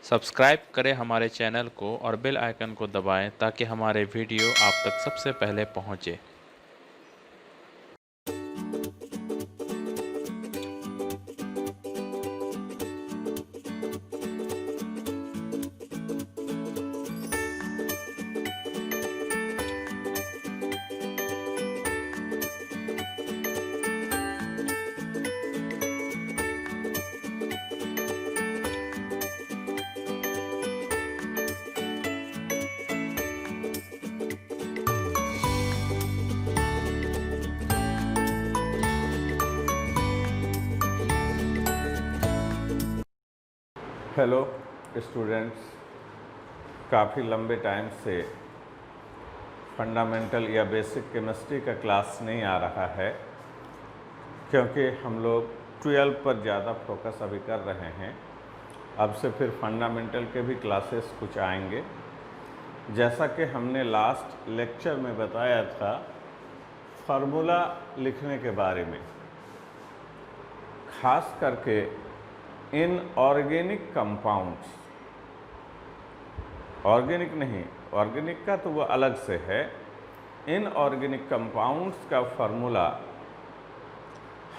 Subscribe करें हमारे channel को और बेल आइकन को दबाएं ताकि हमारे वीडियो आप तक सबसे पहले पहुंचे। हेलो स्टूडेंट्स, काफ़ी लंबे टाइम से फंडामेंटल या बेसिक केमिस्ट्री का क्लास नहीं आ रहा है क्योंकि हम लोग 12 पर ज़्यादा फोकस अभी कर रहे हैं। अब से फिर फंडामेंटल के भी क्लासेस कुछ आएंगे। जैसा कि हमने लास्ट लेक्चर में बताया था फार्मूला लिखने के बारे में, खास करके इन ऑर्गेनिक कंपाउंड्स, ऑर्गेनिक नहीं, ऑर्गेनिक का तो वो अलग से है, इन ऑर्गेनिक कंपाउंड्स का फार्मूला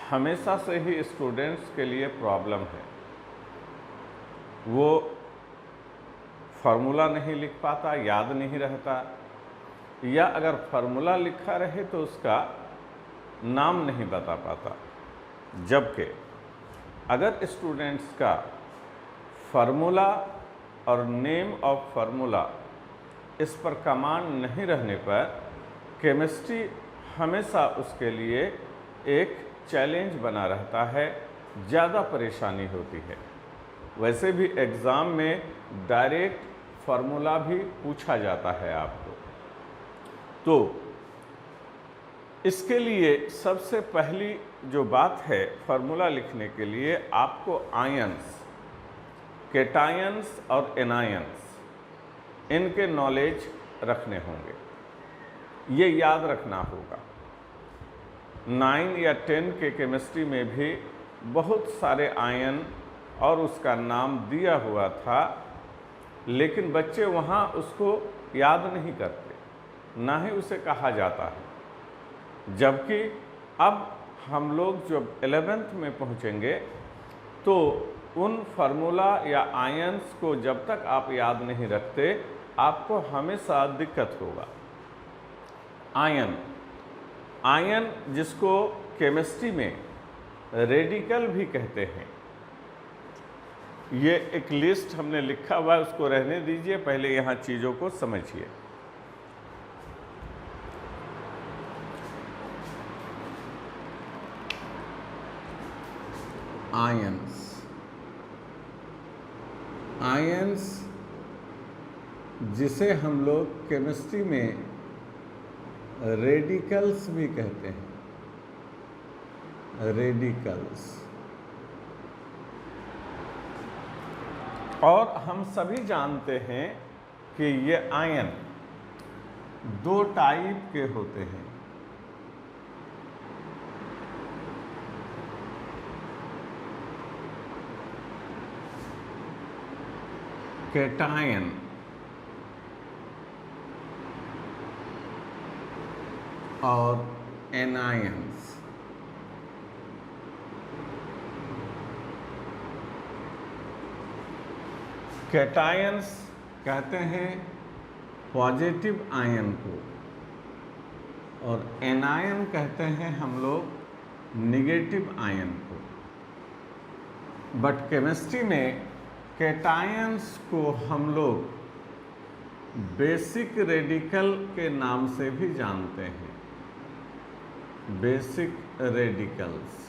हमेशा से ही स्टूडेंट्स के लिए प्रॉब्लम है। वो फार्मूला नहीं लिख पाता, याद नहीं रहता, या अगर फार्मूला लिखा रहे तो उसका नाम नहीं बता पाता। जबकि अगर स्टूडेंट्स का फार्मूला और नेम ऑफ फार्मूला इस पर कमांड नहीं रहने पर केमिस्ट्री हमेशा उसके लिए एक चैलेंज बना रहता है, ज़्यादा परेशानी होती है। वैसे भी एग्ज़ाम में डायरेक्ट फार्मूला भी पूछा जाता है आपको। तो इसके लिए सबसे पहली जो बात है फार्मूला लिखने के लिए, आपको आयंस, कैटायंस और एनायंस, इनके नॉलेज रखने होंगे, ये याद रखना होगा। 9 या 10 के केमिस्ट्री में भी बहुत सारे आयन और उसका नाम दिया हुआ था, लेकिन बच्चे वहाँ उसको याद नहीं करते, ना ही उसे कहा जाता है। जबकि अब हम लोग जब 11th में पहुँचेंगे तो उन फार्मूला या आयंस को जब तक आप याद नहीं रखते, आपको हमेशा दिक्कत होगा। आयन, आयन जिसको केमिस्ट्री में रेडिकल भी कहते हैं, ये एक लिस्ट हमने लिखा हुआ है, उसको रहने दीजिए, पहले यहाँ चीज़ों को समझिए। आयंस, आयंस जिसे हम लोग केमिस्ट्री में रेडिकल्स भी कहते हैं, रेडिकल्स। और हम सभी जानते हैं कि ये आयन 2 टाइप के होते हैं। कैटायन और एनायंस। कैटायंस कहते हैं पॉजिटिव आयन को, और एनायन कहते हैं हम लोग निगेटिव आयन को। बट केमिस्ट्री में कैटायंस को हम लोग बेसिक रेडिकल के नाम से भी जानते हैं, बेसिक रेडिकल्स।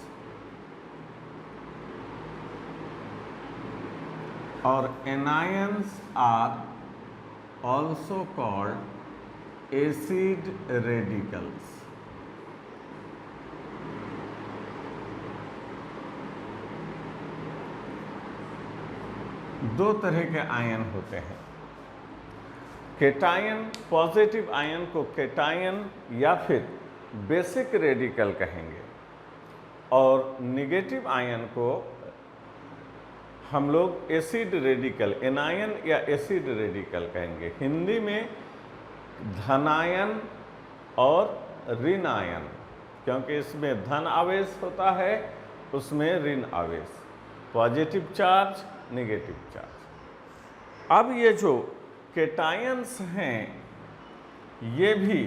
और anions are also called acid radicals. दो तरह के आयन होते हैं। कैटायन, पॉजिटिव आयन को कैटायन या फिर बेसिक रेडिकल कहेंगे, और निगेटिव आयन को हम लोग एसिड रेडिकल, एनायन या एसिड रेडिकल कहेंगे। हिंदी में धनायन और ऋणायन, क्योंकि इसमें धन आवेश होता है, उसमें ऋण आवेश, पॉजिटिव चार्ज, नेगेटिव चार्ज। अब ये जो केटायंस हैं ये भी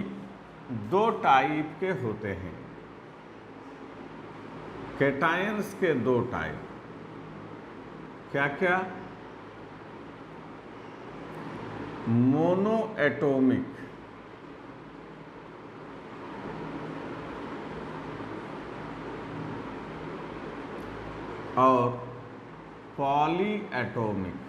दो टाइप के होते हैं। केटायंस के दो टाइप, क्या क्या? मोनो एटॉमिक और पॉली एटॉमिक।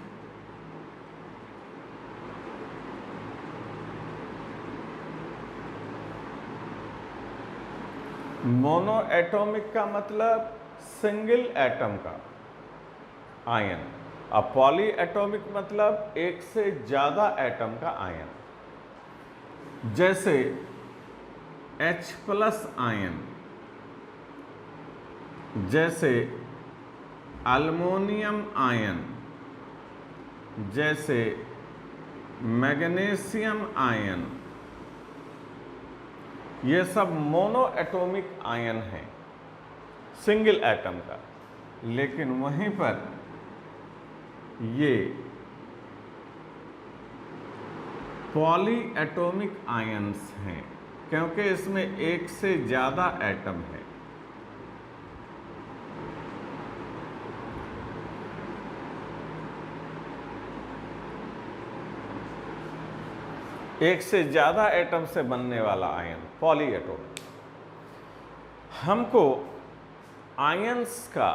मोनो एटॉमिक का मतलब सिंगल एटम का आयन, और पॉली एटॉमिक मतलब एक से ज़्यादा एटम का आयन। जैसे H+ आयन, जैसे अल्मोनियम आयन, जैसे मैग्नीशियम आयन, ये सब मोनो एटॉमिक आयन हैं, सिंगल एटम का। लेकिन वहीं पर ये पॉली एटॉमिक आयन्स हैं, क्योंकि इसमें एक से ज़्यादा एटम है। एक से ज़्यादा एटम से बनने वाला आयन पॉली एटॉमिक। हमको आयन्स का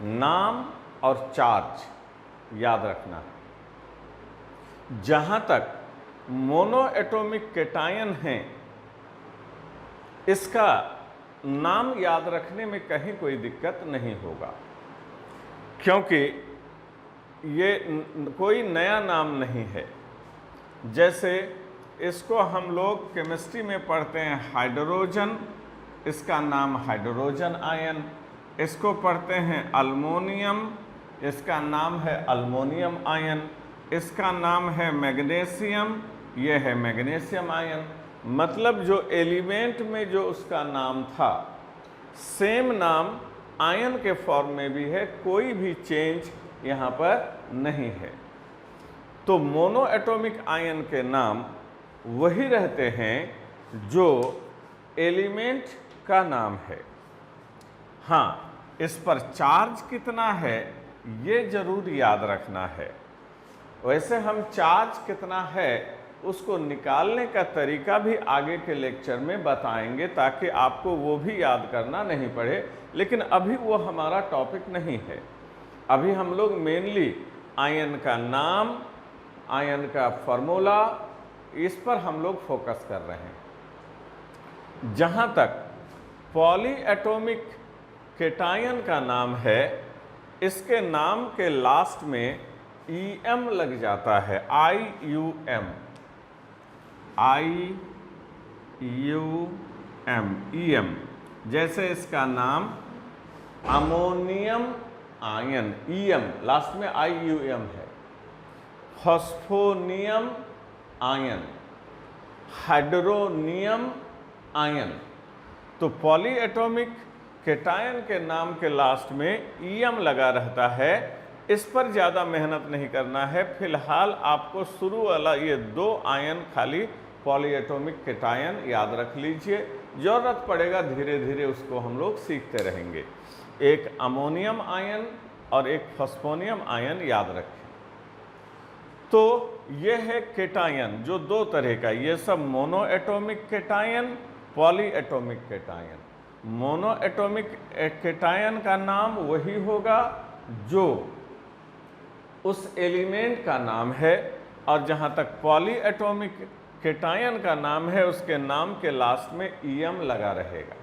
नाम और चार्ज याद रखना है। जहाँ तक मोनो एटॉमिक केटायन हैं, इसका नाम याद रखने में कहीं कोई दिक्कत नहीं होगा, क्योंकि ये कोई नया नाम नहीं है। जैसे इसको हम लोग केमिस्ट्री में पढ़ते हैं हाइड्रोजन, इसका नाम हाइड्रोजन आयन। इसको पढ़ते हैं अल्मोनियम, इसका नाम है अल्मोनियम आयन। इसका नाम है मैग्नीशियम, यह है मैग्नीशियम आयन। मतलब जो एलिमेंट में जो उसका नाम था, सेम नाम आयन के फॉर्म में भी है, कोई भी चेंज यहाँ पर नहीं है। तो मोनो एटॉमिक आयन के नाम वही रहते हैं जो एलिमेंट का नाम है। हाँ, इस पर चार्ज कितना है ये जरूर याद रखना है। वैसे हम चार्ज कितना है उसको निकालने का तरीका भी आगे के लेक्चर में बताएंगे, ताकि आपको वो भी याद करना नहीं पड़े। लेकिन अभी वो हमारा टॉपिक नहीं है। अभी हम लोग मेनली आयन का नाम, आयन का फॉर्मूला, इस पर हम लोग फोकस कर रहे हैं। जहाँ तक पॉली एटॉमिक केटायन का नाम है, इसके नाम के लास्ट में EM लग जाता है, IUM, EM। जैसे इसका नाम अमोनियम आयन, EM लास्ट में IUM है। Phosphonium ion, hydronium ion. तो पॉली एटॉमिक केटायन के नाम के लास्ट में EM लगा रहता है। इस पर ज़्यादा मेहनत नहीं करना है। फिलहाल आपको शुरू वाला ये दो आयन खाली पॉली एटॉमिक केटायन याद रख लीजिए। ज़रूरत पड़ेगा धीरे धीरे उसको हम लोग सीखते रहेंगे। एक अमोनियम आयन और एक फॉस्फोनियम आयन याद रखें। तो ये है केटायन जो दो तरह का, ये सब mono atomic cation, poly atomic cation. Mono atomic cation का नाम वही होगा जो उस एलिमेंट का नाम है, और जहाँ तक पॉली एटॉमिक केटायन का नाम है उसके नाम के लास्ट में EM लगा रहेगा।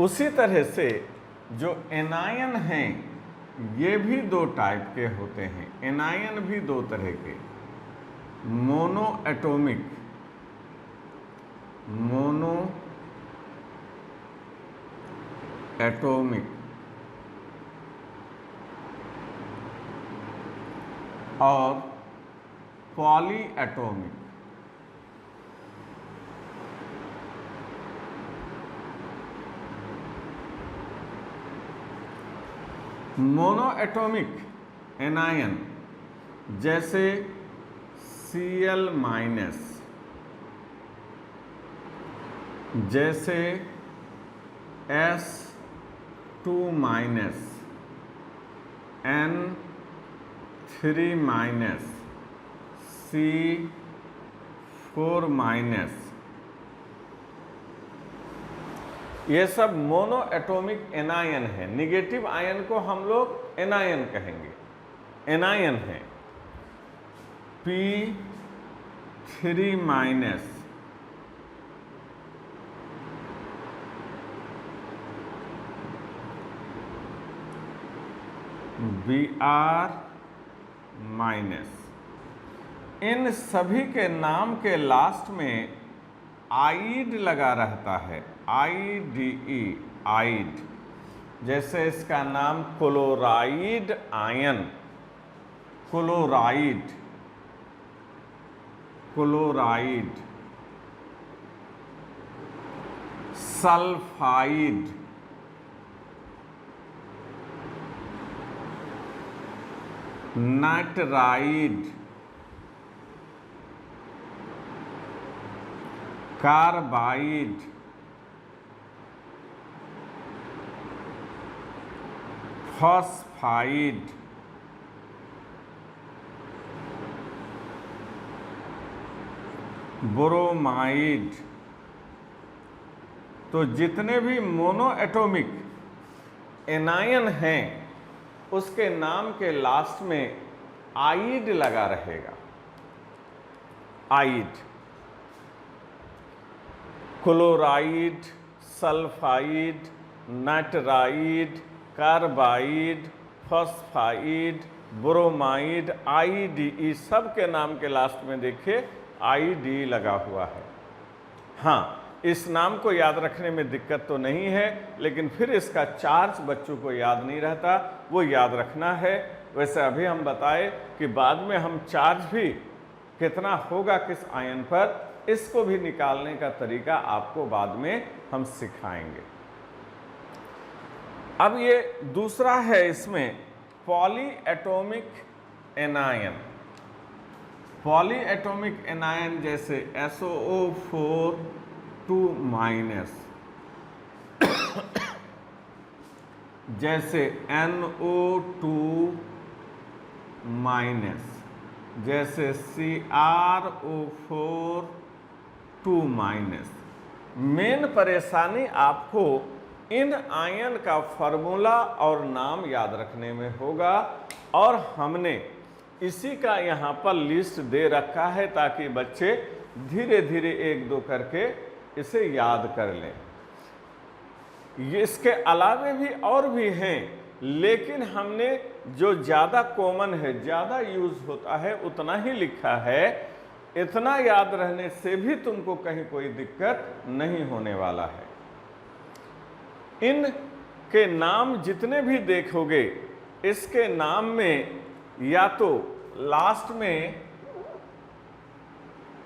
उसी तरह से जो एनायन हैं ये भी दो टाइप के होते हैं। एनायन भी दो तरह के, मोनो एटॉमिक, और पॉलीएटॉमिक। मोनोएटॉमिक एनायन जैसे Cl माइनस, जैसे S2 minus, N3 minus, C4 minus, ये सब मोनोएटॉमिक एनायन है। निगेटिव आयन को हम लोग एनायन कहेंगे, एनायन है। P3 माइनस, Br माइनस, इन सभी के नाम के लास्ट में आइड लगा रहता है, IDE, आइड। जैसे इसका नाम chloride ion, chloride, chloride, sulphide, nitride, carbide, phosphide, bromide. तो जितने भी मोनोएटॉमिक एनायन हैं उसके नाम के लास्ट में आइड लगा रहेगा, ide. Chloride, sulphide, nitride, carbide, phosphide, bromide, IDE, सब के नाम के लास्ट में देखिए ID लगा हुआ है। हाँ, इस नाम को याद रखने में दिक्कत तो नहीं है, लेकिन फिर इसका चार्ज बच्चों को याद नहीं रहता, वो याद रखना है। वैसे अभी हम बताए कि बाद में हम चार्ज भी कितना होगा किस आयन पर, इसको भी निकालने का तरीका आपको बाद में हम सिखाएंगे। अब ये दूसरा है इसमें पॉलीएटॉमिक एनायन। पॉलीएटॉमिक एनायन जैसे SOO4 2 माइनस, जैसे NO2 माइनस, जैसे CrO4 2 माइनस। मेन परेशानी आपको इन आयन का फॉर्मूला और नाम याद रखने में होगा, और हमने इसी का यहाँ पर लिस्ट दे रखा है ताकि बच्चे धीरे धीरे एक दो करके इसे याद कर लें। ये इसके अलावे भी और भी हैं, लेकिन हमने जो ज़्यादा कॉमन है, ज़्यादा यूज होता है, उतना ही लिखा है। इतना याद रहने से भी तुमको कहीं कोई दिक्कत नहीं होने वाला है। इन के नाम जितने भी देखोगे, इसके नाम में या तो लास्ट में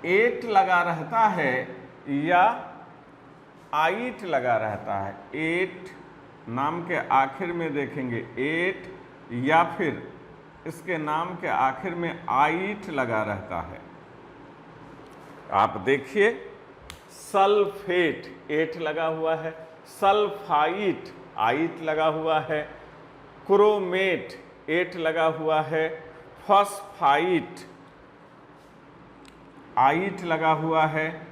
8 लगा रहता है या आइट लगा रहता है। 8 नाम के आखिर में देखेंगे 8, या फिर इसके नाम के आखिर में आइट लगा रहता है। आप देखिए, सल्फेट 8 लगा हुआ है, सल्फाइट आइट लगा हुआ है, क्रोमेट 8 लगा हुआ है, फॉस्फाइट आइट लगा हुआ है।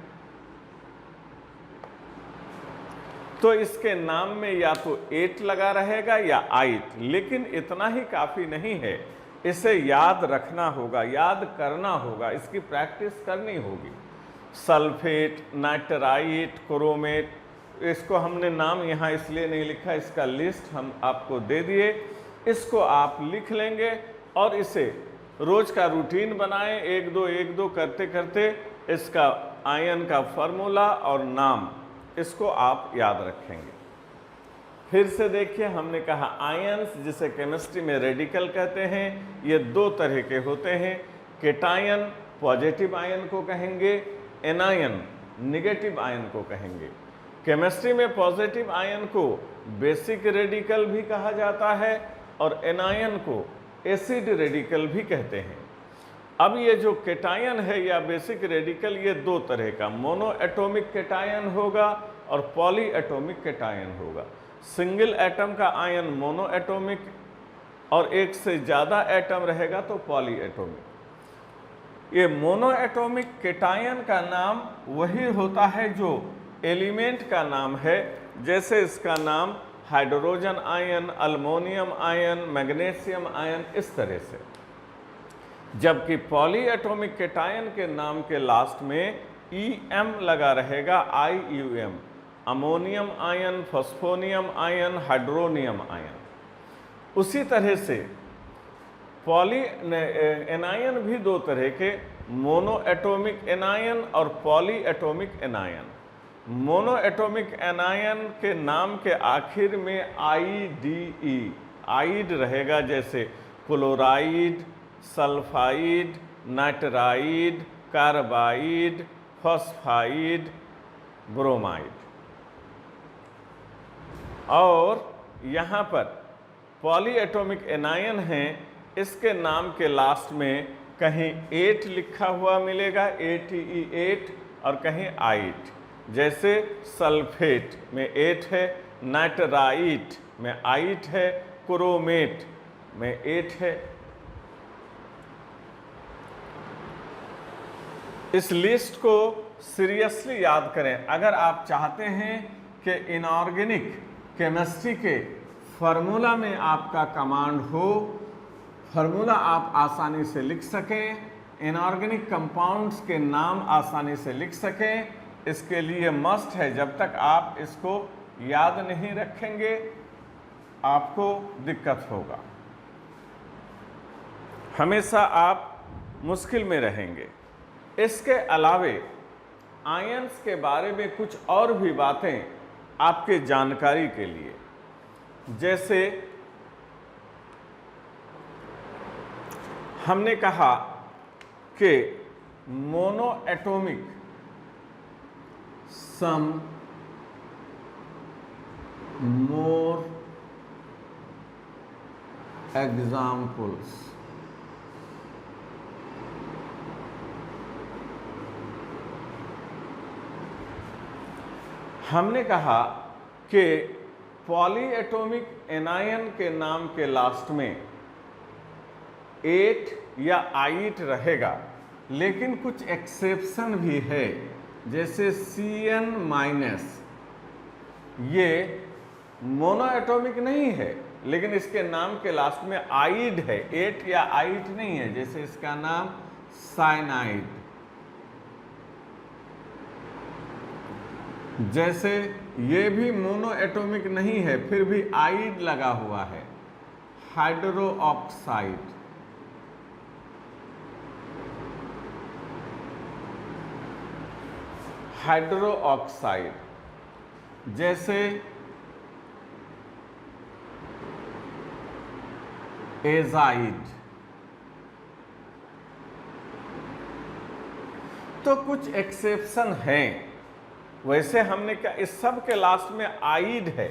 तो इसके नाम में या तो 8 लगा रहेगा या आइट, लेकिन इतना ही काफ़ी नहीं है, इसे याद रखना होगा, याद करना होगा, इसकी प्रैक्टिस करनी होगी। सल्फेट, नाइट्राइट, क्रोमेट, इसको हमने नाम यहाँ इसलिए नहीं लिखा, इसका लिस्ट हम आपको दे दिए, इसको आप लिख लेंगे और इसे रोज का रूटीन बनाएं। एक दो करते करते इसका आयन का फॉर्मूला और नाम, इसको आप याद रखेंगे। फिर से देखिए, हमने कहा आयंस जिसे केमिस्ट्री में रेडिकल कहते हैं, ये दो तरह के होते हैं। केटायन पॉजिटिव आयन को कहेंगे, एनायन निगेटिव आयन को कहेंगे। केमिस्ट्री में पॉजिटिव आयन को बेसिक रेडिकल भी कहा जाता है और एनायन को एसिड रेडिकल भी कहते हैं। अब ये जो केटायन है या बेसिक रेडिकल, ये दो तरह का, मोनो एटॉमिक केटायन होगा और पॉली एटॉमिक केटायन होगा। सिंगल एटम का आयन मोनो एटॉमिक और एक से ज़्यादा एटम रहेगा तो पॉली एटॉमिक। ये मोनो एटॉमिक केटायन का नाम वही होता है जो एलिमेंट का नाम है, जैसे इसका नाम hydrogen ion, aluminium ion, magnesium ion, इस तरह से। जबकि पॉली एटॉमिक केटायन के नाम के लास्ट में EM लगा रहेगा, IUM, ammonium ion, phosphonium ion, hydronium ion. उसी तरह से पॉली एनायन भी दो तरह के, मोनो एटॉमिक एनायन और poly atomic anion. Mono atomic anion के नाम के आखिर में IDE, आइड रहेगा, जैसे chloride, sulphide, nitride, carbide, phosphide, bromide. और यहाँ पर पॉली एटॉमिक एनायन है, इसके नाम के लास्ट में कहीं 8 लिखा हुआ मिलेगा, ATE8, और कहीं आइट, जैसे सल्फेट में 8 है, नाइट्राइट में आइट है, क्रोमेट में 8 है। इस लिस्ट को सीरियसली याद करें। अगर आप चाहते हैं कि इनऑर्गेनिक केमिस्ट्री के फार्मूला में आपका कमांड हो, फार्मूला आप आसानी से लिख सकें, इनऑर्गेनिक कंपाउंड्स के नाम आसानी से लिख सकें, इसके लिए मस्ट है, जब तक आप इसको याद नहीं रखेंगे आपको दिक्कत होगा, हमेशा आप मुश्किल में रहेंगे। इसके अलावे आयंस के बारे में कुछ और भी बातें आपके जानकारी के लिए, जैसे हमने कहा कि मोनो एटॉमिक सम मोर एग्जाम्पल्स। हमने कहा कि पॉली एटॉमिक एनायन के नाम के लास्ट में 8 या आइट रहेगा, लेकिन कुछ एक्सेप्शन भी है, जैसे CN-, ये मोनो एटॉमिक नहीं है, लेकिन इसके नाम के लास्ट में आइड है, 8 या आइट नहीं है, जैसे इसका नाम साइनाइड। जैसे ये भी मोनो एटॉमिक नहीं है, फिर भी आइड लगा हुआ है, हाइड्रो ऑक्साइड। हाइड्रो ऑक्साइड, जैसे एजाइड। तो कुछ एक्सेप्शन हैं। वैसे हमने क्या, इस सब के लास्ट में आइड है,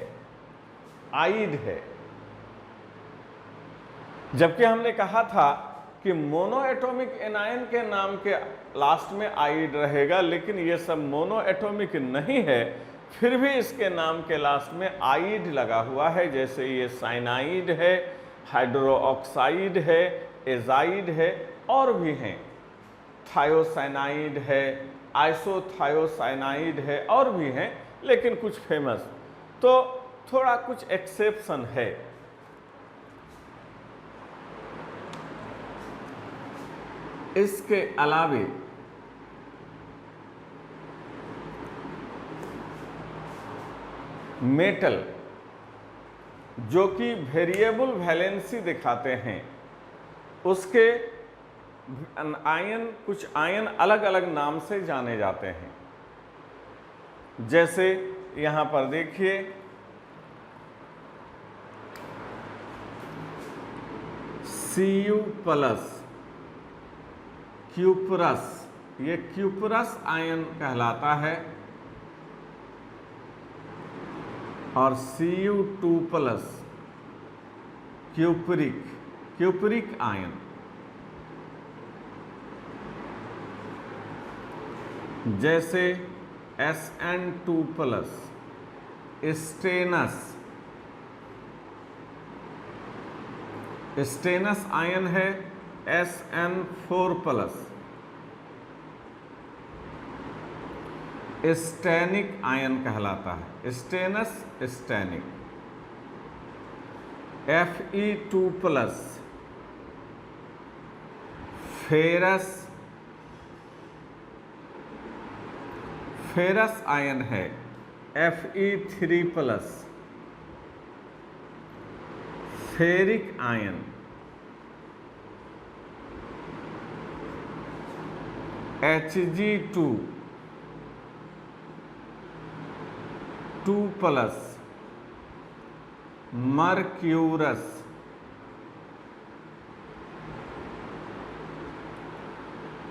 आइड है, जबकि हमने कहा था कि मोनो एटॉमिक एनायन के नाम के लास्ट में आइड रहेगा, लेकिन ये सब मोनो एटॉमिक नहीं है, फिर भी इसके नाम के लास्ट में आइड लगा हुआ है, जैसे ये साइनाइड है, हाइड्रो ऑक्साइड है, एजाइड है, और भी हैं, थायोसाइनाइड है, आइसोथायोसाइनाइड है, और भी हैं, लेकिन कुछ फेमस। तो थोड़ा कुछ एक्सेप्शन है। इसके अलावे मेटल जो कि वेरिएबल वैलेंसी दिखाते हैं, उसके आयन, कुछ आयन अलग अलग नाम से जाने जाते हैं। जैसे यहाँ पर देखिए Cu प्लस क्यूपरस, ये क्यूपरस आयन कहलाता है, और Cu2 प्लस क्यूपरिक आयन। जैसे Sn2 प्लस स्टेनस आयन है, Sn4 प्लस स्टेनिक आयन कहलाता है, Stenik. Fe2 plus ferrous ion है, Fe3 plus ferric ion. Hg2 2 plus mercurous,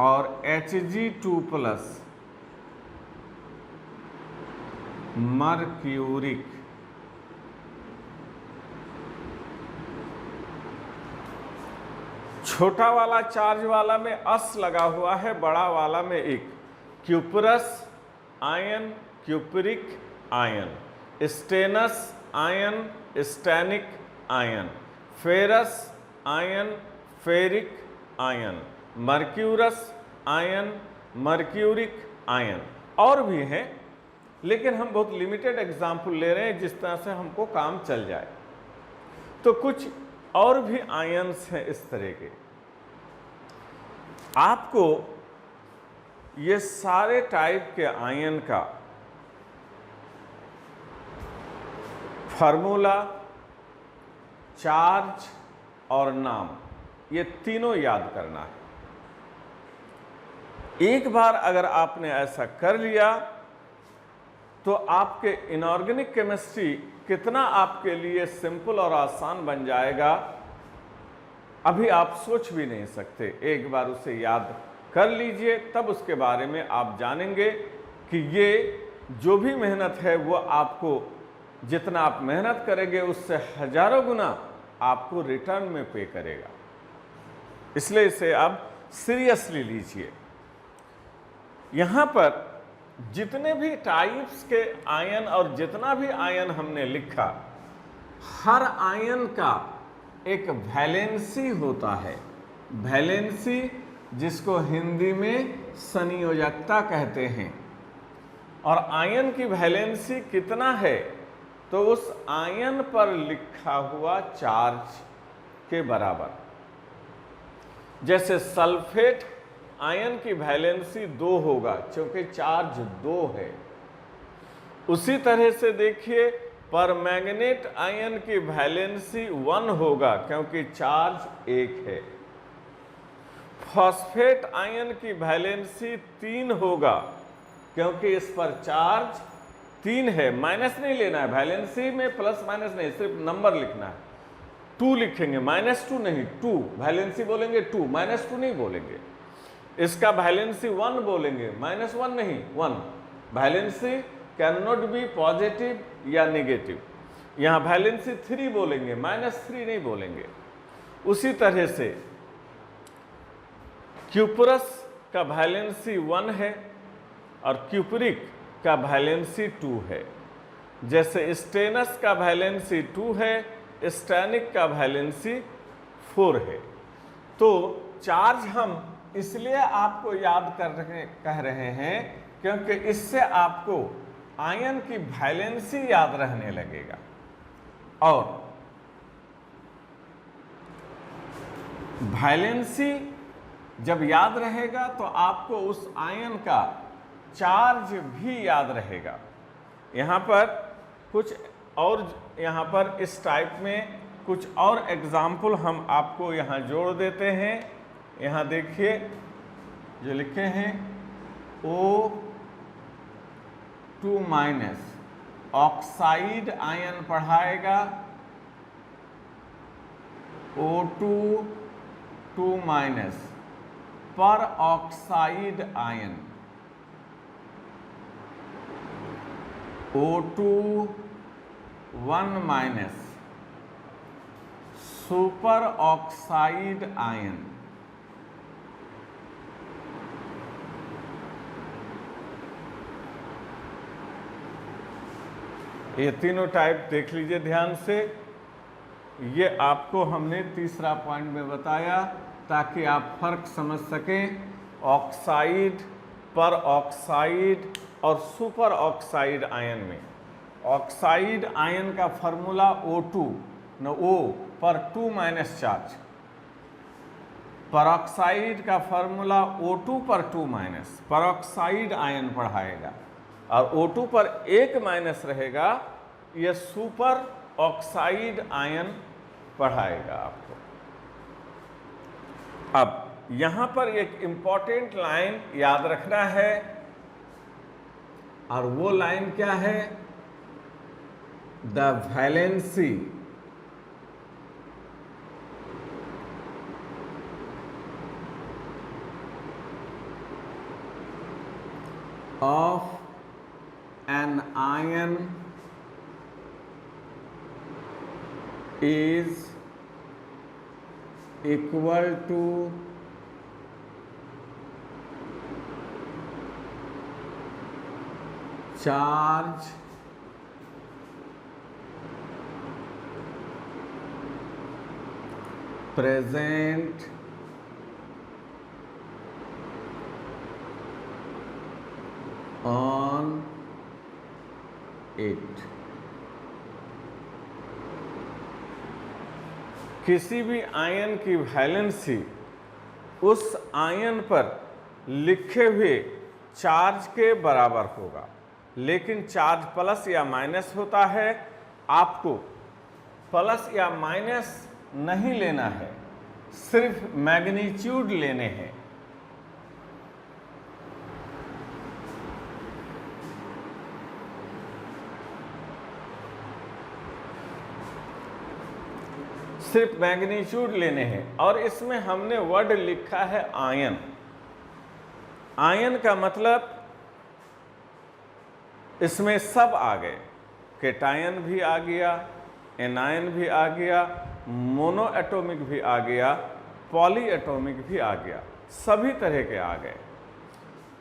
और Hg2 प्लस मर्क्यूरिक। छोटा वाला चार्ज वाला में अस लगा हुआ है, बड़ा वाला में एक। Cuprous ion, cupric ion, stannous ion, stannic ion, ferrous ion, ferric ion, mercurous ion, mercuric ion. और भी हैं, लेकिन हम बहुत लिमिटेड एग्जाम्पल ले रहे हैं जिस तरह से हमको काम चल जाए। तो कुछ और भी आयन्स हैं इस तरह के। आपको ये सारे टाइप के आयन का फार्मूला, चार्ज और नाम, ये तीनों याद करना है। एक बार अगर आपने ऐसा कर लिया तो आपके इनऑर्गेनिक केमिस्ट्री कितना आपके लिए सिंपल और आसान बन जाएगा, अभी आप सोच भी नहीं सकते। एक बार उसे याद कर लीजिए, तब उसके बारे में आप जानेंगे कि ये जो भी मेहनत है वो आपको, जितना आप मेहनत करेंगे उससे हजारों गुना आपको रिटर्न में पे करेगा। इसलिए इसे आप सीरियसली लीजिए। यहाँ पर जितने भी टाइप्स के आयन और जितना भी आयन हमने लिखा, हर आयन का एक वैलेंसी होता है। वैलेंसी जिसको हिंदी में संयोजकता कहते हैं। और आयन की वैलेंसी कितना है तो उस आयन पर लिखा हुआ चार्ज के बराबर। जैसे सल्फेट आयन की वैलेंसी 2 होगा क्योंकि चार्ज 2 है। उसी तरह से देखिए परमैंगनेट आयन की वैलेंसी 1 होगा क्योंकि चार्ज 1 है। फॉस्फेट आयन की वैलेंसी 3 होगा क्योंकि इस पर चार्ज 3 है। माइनस नहीं लेना है, वैलेंसी में प्लस माइनस नहीं, सिर्फ नंबर लिखना है। 2 लिखेंगे, -2 नहीं, 2 वैलेंसी बोलेंगे 2, -2 नहीं बोलेंगे। इसका वैलेंसी 1 बोलेंगे, -1 नहीं 1। Valency can not be positive या नेगेटिव। यहाँ वैलेंसी 3 बोलेंगे, -3 नहीं बोलेंगे। उसी तरह से क्यूपरस का वैलेंसी 1 है और क्यूपरिक का वैलेंसी 2 है। जैसे स्टेनस का वैलेंसी 2 है, स्टेनिक का वैलेंसी 4 है। तो चार्ज हम इसलिए आपको याद कह रहे हैं क्योंकि इससे आपको आयन की वैलेंसी याद रहने लगेगा। और वैलेंसी जब याद रहेगा तो आपको उस आयन का चार्ज भी याद रहेगा। यहाँ पर कुछ और, यहाँ पर इस टाइप में कुछ और एग्जाम्पल हम आपको यहाँ जोड़ देते हैं। यहाँ देखिए जो लिखे हैं O2- ऑक्साइड आयन पढ़ाएगा, O2 2- पर oxide ion, O2 1- super oxide ion. ये तीनों टाइप देख लीजिए ध्यान से। ये आपको हमने तीसरा पॉइंट में बताया ताकि आप फर्क समझ सकें ऑक्साइड, पर ऑक्साइड और सुपर ऑक्साइड आयन में। ऑक्साइड आयन का फॉर्मूला O2 न O पर 2- चार्ज, परऑक्साइड का फॉर्मूला O2 पर 2- परऑक्साइड आयन पढ़ाएगा, और O2 पर 1- रहेगा, यह सुपर ऑक्साइड आयन पढ़ाएगा आपको। अब यहां पर एक इंपॉर्टेंट लाइन याद रखना है, और वो लाइन क्या है? The valency of an ion is equal to charge present on it। किसी भी आयन की वैलेंसी उस आयन पर लिखे हुए चार्ज के बराबर होगा, लेकिन चार्ज प्लस या माइनस होता है। आपको प्लस या माइनस नहीं लेना है, सिर्फ मैग्नीट्यूड लेने हैं। सिर्फ मैग्नीट्यूड लेने हैं, और इसमें हमने वर्ड लिखा है आयन। आयन का मतलब इसमें सब आ गए, केटायन भी आ गया, एनायन भी आ गया, मोनो एटॉमिक भी आ गया, पॉली एटॉमिक भी आ गया, सभी तरह के आ गए।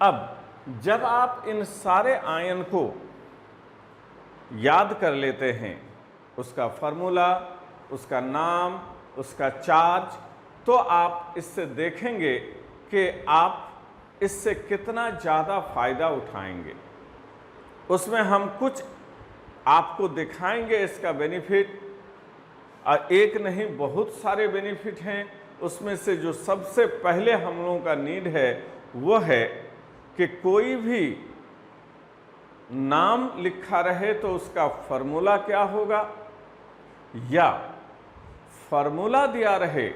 अब जब आप इन सारे आयन को याद कर लेते हैं, उसका फॉर्मूला, उसका नाम, उसका चार्ज, तो आप इससे देखेंगे कि आप इससे कितना ज़्यादा फायदा उठाएंगे। उसमें हम कुछ आपको दिखाएंगे इसका बेनिफिट, और एक नहीं बहुत सारे बेनिफिट हैं। उसमें से जो सबसे पहले हम लोगों का नीड है वो है कि कोई भी नाम लिखा रहे तो उसका फॉर्मूला क्या होगा, या फॉर्मूला दिया रहे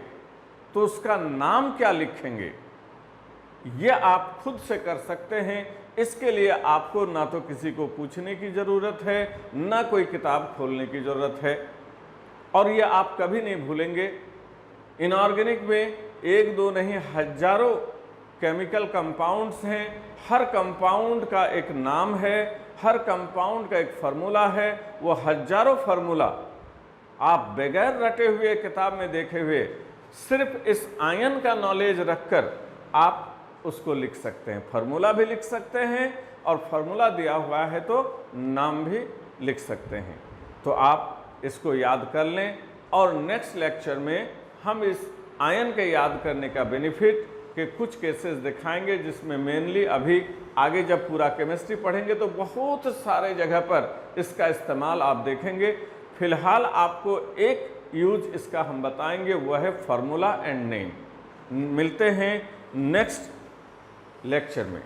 तो उसका नाम क्या लिखेंगे, ये आप खुद से कर सकते हैं। इसके लिए आपको ना तो किसी को पूछने की ज़रूरत है, ना कोई किताब खोलने की ज़रूरत है, और ये आप कभी नहीं भूलेंगे। इनऑर्गेनिक में एक दो नहीं हजारों केमिकल कंपाउंड्स हैं, हर कंपाउंड का एक नाम है, हर कंपाउंड का एक फार्मूला है। वो हजारों फार्मूला आप बगैर रटे हुए किताब में देखे हुए सिर्फ इस आयन का नॉलेज रखकर आप उसको लिख सकते हैं, फार्मूला भी लिख सकते हैं, और फार्मूला दिया हुआ है तो नाम भी लिख सकते हैं। तो आप इसको याद कर लें, और नेक्स्ट लेक्चर में हम इस आयन के याद करने का बेनिफिट के कुछ केसेस दिखाएंगे, जिसमें मेनली अभी आगे जब पूरा केमिस्ट्री पढ़ेंगे तो बहुत सारे जगह पर इसका इस्तेमाल आप देखेंगे। फिलहाल आपको एक यूज इसका हम बताएंगे, वह है फार्मूला एंड नेम। मिलते हैं नेक्स्ट लेक्चर में।